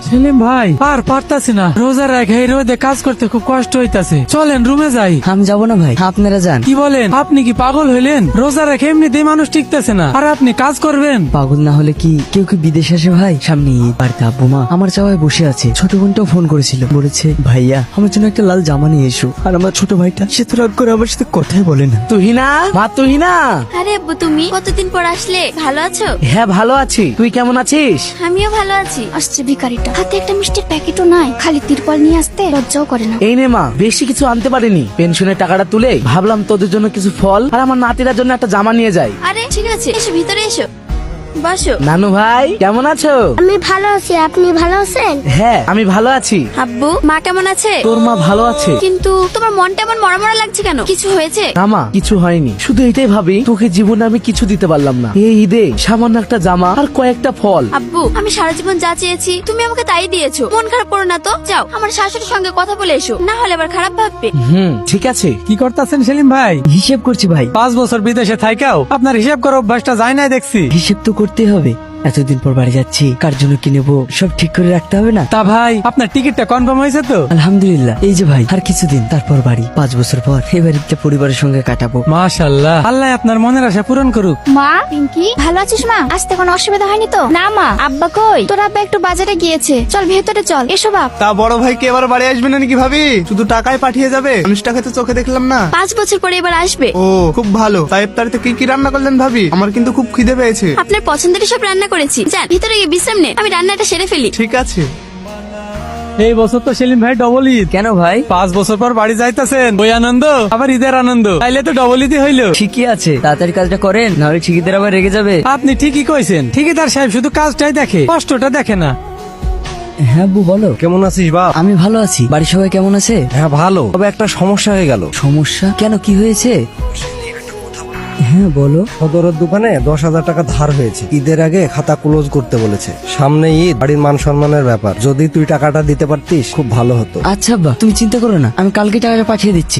সেলিম ভাই আর পারতাছি না, রোজা রেখে এই রোদে কাজ করতে খুব কষ্ট হইতাছে। চলেন রুমে যাই। আমি যাবো না ভাই, আপনারা যান। কি বলেন, আপনি কি পাগল হইলেন? রোজা রেখে এমনিতেই মানুষ টিকতেছে না, আর আপনি কাজ করবেন? পাগল না হলে কি কেউ কি বিদেশ আসে ভাই? সামনে ঈদ, বাড়িতে আব্বু মা আমার চাওয়ায় বসে আছে। ছোট বোনটাও ফোন করেছিল, বলেছে ভাইয়া আমার জন্য একটা লাল জামা নিয়ে এসো। আর আমার ছোট ভাইটা সে তো রাগ করে আমার সাথে কথাই বলে না। তুহিনা, মা তুহিনা। আরে আব্বু, তুমি কতদিন পর আসলে? ভালো আছো? হ্যাঁ ভালো আছি, তুই কেমন আছিস? আমিও ভালো আছি। আসছে ভিখারিটা, হাতে একটা মিষ্টির প্যাকেটও নাই, খালি তিরপল নিয়ে আসতে লজ্জাও করে না। এই নে মা, বেশি কিছু আনতে পারিনি। পেনশনের টাকাটা তুলে ভাবলাম তোদের জন্য কিছু ফল আর আমার নাতিরার জন্য একটা জামা নিয়ে যাই। আরে ঠিক আছে, এসো ভিতরে এসো, বসো। নানু ভাই কেমন আছো? আমি ভালো আছি, আপনি ভালো আছেন? হ্যাঁ আমি ভালো আছি। আব্বু, মা কেমন আছে? তোর মা ভালো আছে? কিন্তু তোমার মনটা এমন মরা মরা লাগছে কেন? কিছু হয়েছে? না মা, কিছু হয়নি, শুধু এটাই ভাবি তোকে জীবনে আমি কিছু দিতে পারলাম না। এই ঈদে সামান্য একটা জামা আর কয়েকটা ফল। আব্বু, আমি সারা জীবন যা চেয়েছি তুমি আমাকে তাই দিয়েছো। মন খারাপ করো না তো, যাও আমার শাশুড়ির সঙ্গে কথা বলে এসো, না হলে আবার খারাপ ভাববে। ঠিক আছে। কি করতেছেন সেলিম ভাই? হিসেব করছি ভাই। 5 বছর বিদেশে থাইকাও আপনার হিসাব করার অভ্যাসটা যায় নাই দেখছি। হিসেব তো করতে হবে, এতদিন পর বাড়ি যাচ্ছি, কার জন্য কি নেবো সব ঠিক করে রাখতে হবে না? তা ভাই, আপনার টিকিটটা কনফার্ম হয়েছে তো? আলহামদুলিল্লাহ। এই যে ভাই, আর কিছুদিন তারপর বাড়ি। 5 বছর পর এই বাড়িতে পরিবারের সঙ্গে কাটাবো। মাশাআল্লাহ, আল্লাহ আপনার মনের আশা পূরণ করুক। মা, পিঙ্কি ভালো আছিস মা? আসতে কোনো অসুবিধা হয়নি তো? না মা। আব্বা কই? তোর আব্বা একটু বাজারে গিয়েছে, চল ভেতরে চল। এসো বাপ। তা বড় ভাই কি এবার বাড়ি আসবে না নাকি ভাবি? শুধু টাকায় পাঠিয়ে যাবে? মানুষটাকে তো চোখে দেখলাম না। 5 বছর পরে এবার আসবে। ও খুব ভালো। তাই ইফতারিতে কি কি রান্না করলেন ভাবি? আমার কিন্তু খুব খিদে পেয়েছে। আপনার পছন্দের সব রান্না করেছি, যান ভিতরে গিয়ে বিশ্রাম নেন, আমি রান্নাটা সেরে ফেলি। ঠিক আছে। এই বছর তো সেলিম ভাই ডবল ঈদ। কেন ভাই? 5 বছর পর বাড়ি যাইতেছেন, ওই আনন্দ আবার ঈদের আনন্দ, তাইলে তো ডবল ঈদই হইলো। ঠিকই আছে, তাড়াতাড়ি কাজটা করেন, নাহলে ঠিকিদের আবার রেগে যাবে। আপনি ঠিকই কইছেন, ঠিকাদার সাহেব শুধু কাজটাই দেখে, কষ্টটা দেখে না। হ্যাঁ আব্বু বলো। কেমন আছিস বাপ? আমি ভালো আছি, বাড়ির সবাই কেমন আছে? হ্যাঁ ভালো, তবে একটা সমস্যা হয়ে গেল। সমস্যা? কেন, কি হয়েছে? হ্যাঁ বলো। সদরের দোকানে 10,000 টাকা ধার হয়েছে, ঈদের আগে খাতা ক্লোজ করতে বলেছে। সামনে ঈদ, বাড়ির মান সম্মানের ব্যাপার, যদি তুই টাকাটা দিতে পারতিস খুব ভালো হতো। আচ্ছা আব্বা, তুমি চিন্তা করো না, আমি কালকে টাকাটা পাঠিয়ে দিচ্ছি।